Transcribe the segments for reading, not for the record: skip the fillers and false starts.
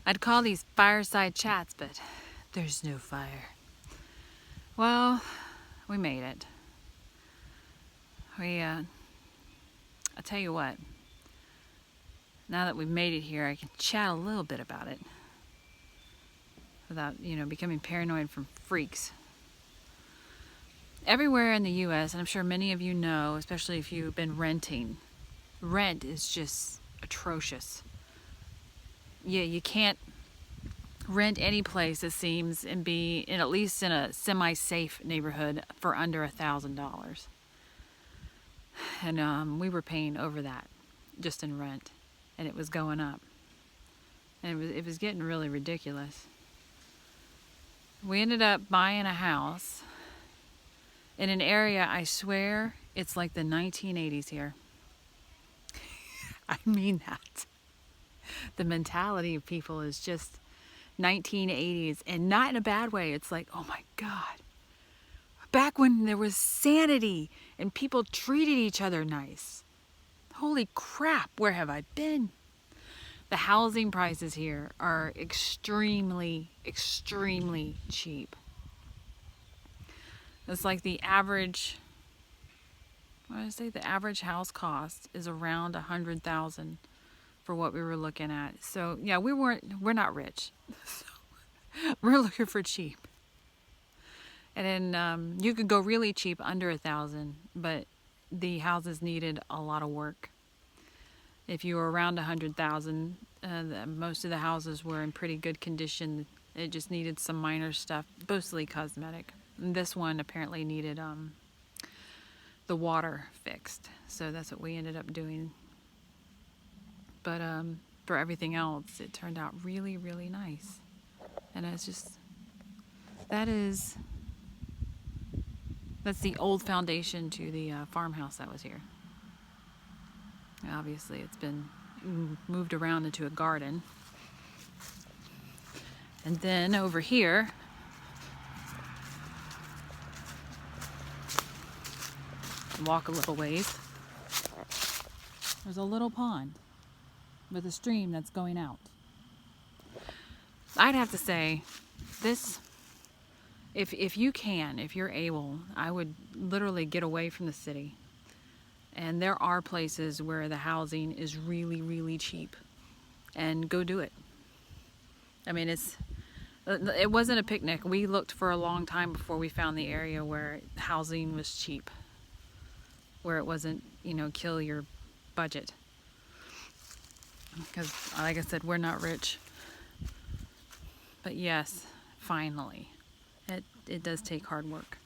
I'd call these fireside chats, but there's no fire. Well, we made it. I'll tell you what, now that we've made it here, I can chat a little bit about it without, becoming paranoid from freaks. Everywhere in the U.S., and I'm sure many of you know, especially if you've been renting, rent is just atrocious. You can't rent any place, it seems, and be in at least in a semi-safe neighborhood for under $1,000. And we were paying over that just in rent, and it was going up, and it was getting really ridiculous. We ended up buying a house in an area, I swear, it's like the 1980s here. I mean that. The mentality of people is just 1980s, and not in a bad way. It's like, oh my God. Back when there was sanity and people treated each other nice. Holy crap, where have I been? The housing prices here are extremely, extremely cheap. It's like the average house cost is around $100,000 for what we were looking at. So yeah, we're not rich. So we're looking for cheap. And then you could go really cheap under $1,000, but the houses needed a lot of work. If you were around $100,000, most of the houses were in pretty good condition. It just needed some minor stuff, mostly cosmetic. And this one apparently needed the water fixed, so that's what we ended up doing. But for everything else, it turned out really, really nice. And it's just, that's the old foundation to the farmhouse that was here. Obviously, it's been moved around into a garden. And then over here, walk a little ways, there's a little pond with a stream that's going out. I'd have to say, this, if you're able, I would literally get away from the city. And there are places where the housing is really, really cheap, and go do it. I mean, it wasn't a picnic. We looked for a long time before we found the area where housing was cheap, where it wasn't, kill your budget. Because, like I said, we're not rich. But yes, finally, it does take hard work.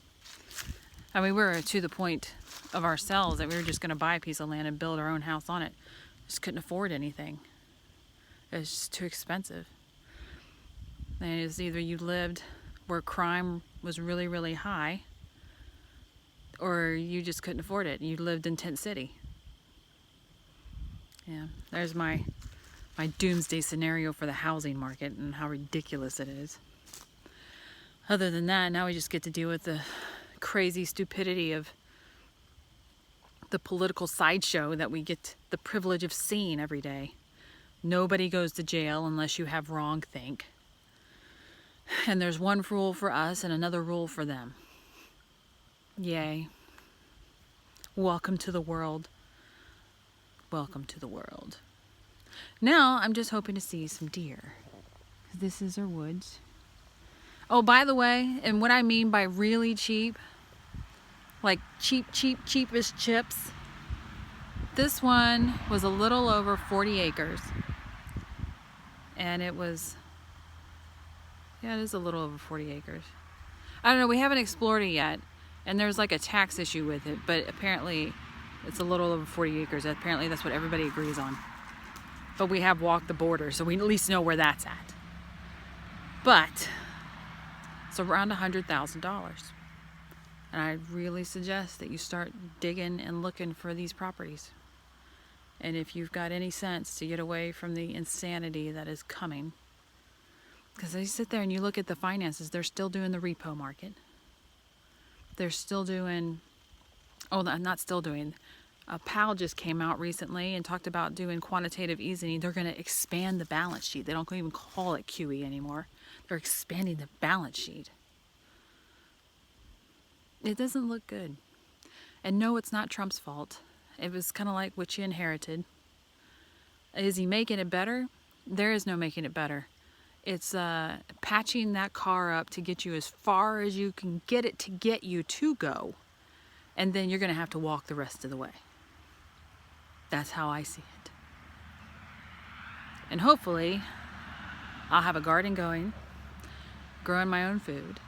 I mean, we were to the point of ourselves that we were just going to buy a piece of land and build our own house on it. Just couldn't afford anything. It was just too expensive. And it's either you lived where crime was really, really high, or you just couldn't afford it. You lived in Tent City. Yeah, there's my doomsday scenario for the housing market and how ridiculous it is. Other than that, now we just get to deal with the crazy stupidity of the political sideshow that we get the privilege of seeing every day. Nobody goes to jail unless you have wrongthink. And there's one rule for us and another rule for them. Yay. Welcome to the world. Welcome to the world. Now, I'm just hoping to see some deer. This is our woods. Oh, by the way, and what I mean by really cheap, like cheapest chips, this one was a little over 40 acres. And it is a little over 40 acres. I don't know, we haven't explored it yet. And there's like a tax issue with it, but apparently it's a little over 40 acres. Apparently that's what everybody agrees on. But we have walked the border, so we at least know where that's at. But it's around $100,000. And I really suggest that you start digging and looking for these properties. And if you've got any sense to get away from the insanity that is coming. Because you sit there and you look at the finances, they're still doing the repo market. They're still doing, not still doing, Powell just came out recently and talked about doing quantitative easing. They're going to expand the balance sheet. They don't even call it QE anymore. They're expanding the balance sheet. It doesn't look good. And no, it's not Trump's fault. It was kind of like what you inherited. Is he making it better? There is no making it better. It's patching that car up to get you as far as you can get it to get you to go. And then you're going to have to walk the rest of the way. That's how I see it. And hopefully, I'll have a garden going, growing my own food.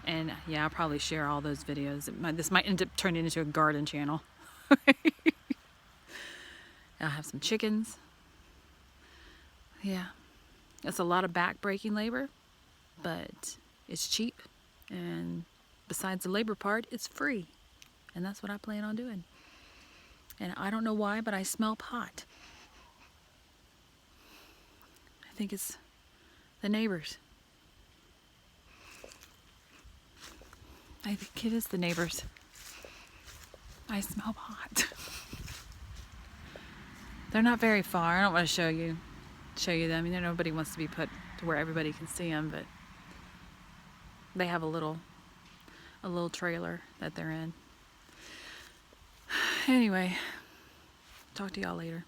And yeah, I'll probably share all those videos. This might end up turning into a garden channel. I'll have some chickens. Yeah, it's a lot of back-breaking labor, but it's cheap. And besides the labor part, it's free. And that's what I plan on doing. And I don't know why, but I smell pot. I think it's the neighbors. I think it is the neighbors. I smell pot. They're not very far. I don't want to show you them. You know, nobody wants to be put to where everybody can see them, but they have a little trailer that they're in. Anyway, talk to y'all later.